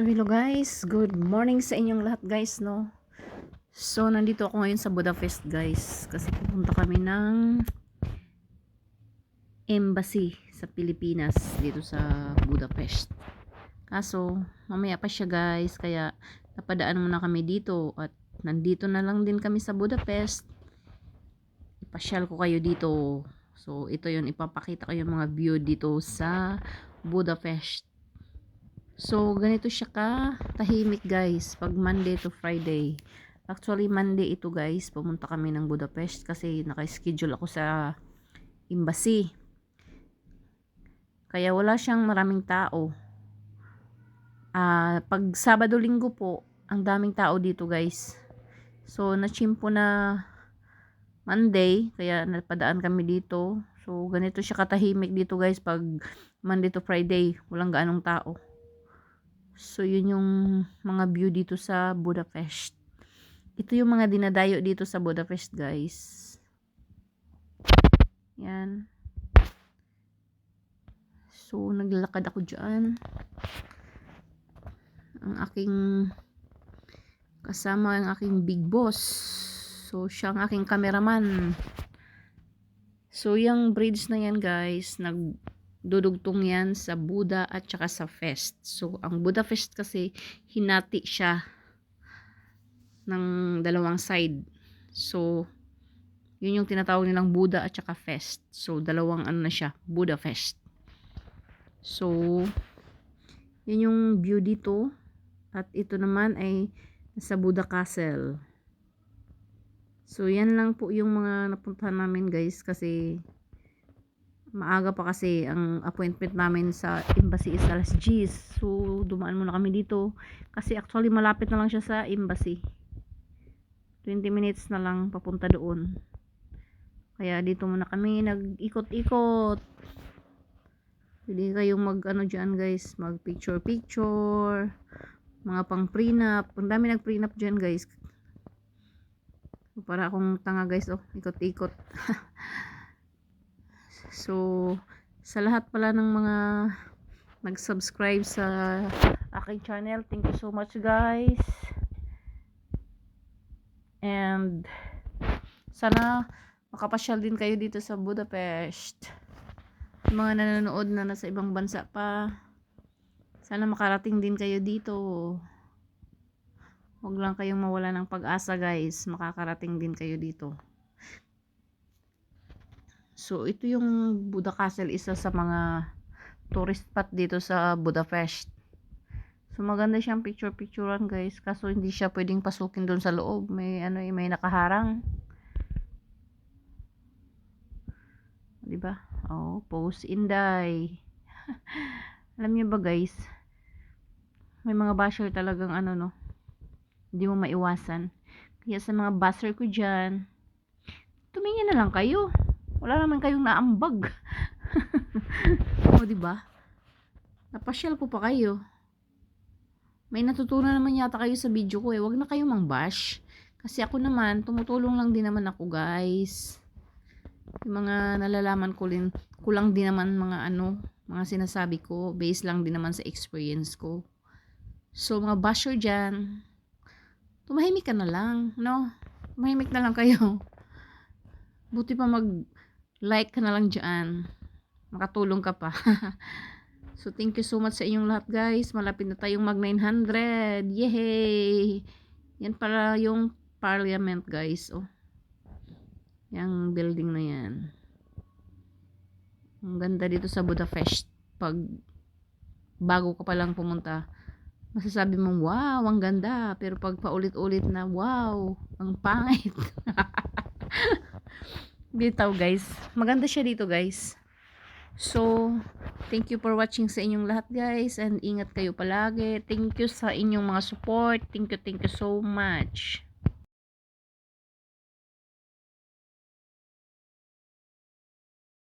So hello guys, good morning sa inyong lahat guys, no. So nandito ako ngayon sa Budapest guys kasi pupunta kami ng embassy sa Pilipinas dito sa Budapest. Kaso mamaya pa siya guys, kaya napadaan muna kami dito at nandito na lang din kami sa Budapest. Ipasyal ko kayo dito. So ito yun, ipapakita ko yung mga view dito sa Budapest. So, ganito siya ka tahimik guys, pag Monday to Friday. Actually, Monday ito guys, pumunta kami ng Budapest kasi naka-schedule ako sa embassy. Kaya wala siyang maraming tao. Pag Sabado-Linggo po, ang daming tao dito guys. So, nachimpo na Monday, kaya napadaan kami dito. So, ganito siya katahimik dito guys, pag Monday to Friday, walang gaanong tao. So, yun yung mga view dito sa Budapest. Ito yung mga dinadayo dito sa Budapest, guys. Yan. So, naglalakad ako dyan. Ang aking kasama, ang aking big boss. So, siya ang aking cameraman. So, yung bridge na yan, guys, dudugtong yan sa Buda at saka sa Fest. So, ang Budapest kasi hinati siya ng dalawang side. So, yun yung tinatawag nilang Buda at saka Fest. So, dalawang ano na siya, Budapest. So, yun yung view dito. At ito naman ay sa Buda Castle. So, yan lang po yung mga napuntahan namin guys kasi maaga pa kasi ang appointment namin sa embassy is alas 10. So, dumaan muna kami dito. Kasi actually malapit na lang siya sa embassy. 20 minutes na lang papunta doon. Kaya dito muna kami nag-ikot-ikot. Pwede kayong mag-ano dyan guys. Mag picture-picture. Mga pang prenup. Ang dami nag-prenup dyan guys. Para akong tanga guys. Oh, ikot-ikot. So, sa lahat pala ng mga nag-subscribe sa aking channel, thank you so much guys. And sana makapasyal din kayo dito sa Budapest. Yung mga nanonood na nasa ibang bansa pa, sana makarating din kayo dito. Huwag lang kayong mawala ng pag-asa guys, makakarating din kayo dito. So, ito yung Buda Castle, isa sa mga tourist spot dito sa Budapest. So, maganda siyang picture-picturean guys. Kaso, hindi siya pwedeng pasukin doon sa loob. May, may nakaharang. Diba? Oh, pose Inday. Alam niyo ba guys, may mga basher talagang no, hindi mo maiwasan. Kaya sa mga basher ko dyan, tumingin na lang kayo. Wala naman kayong naambag. O, diba? Napasyal po pa kayo. May natutunan naman yata kayo sa video ko eh. Huwag na kayong mang-bash. Kasi ako naman, tumutulong lang din naman ako guys. Yung mga nalalaman ko lang din naman mga mga sinasabi ko. Based lang din naman sa experience ko. So, mga basher dyan, tumahimik ka na lang, no? Tumahimik na lang kayo. Buti pa mag-like ka na lang dyan. Makatulong ka pa. So, thank you so much sa inyong lahat guys. Malapit na tayong mag 900. Yay! Yan para yung parliament guys. Oh. Yung building na yan. Ang ganda dito sa Budapest. Pag bago ka pa lang pumunta, masasabi mong wow, ang ganda. Pero pag paulit-ulit na, wow, ang pangit. Bitaw guys. Maganda siya dito guys. So, thank you for watching sa inyong lahat guys. And ingat kayo palagi. Thank you sa inyong mga support. Thank you so much.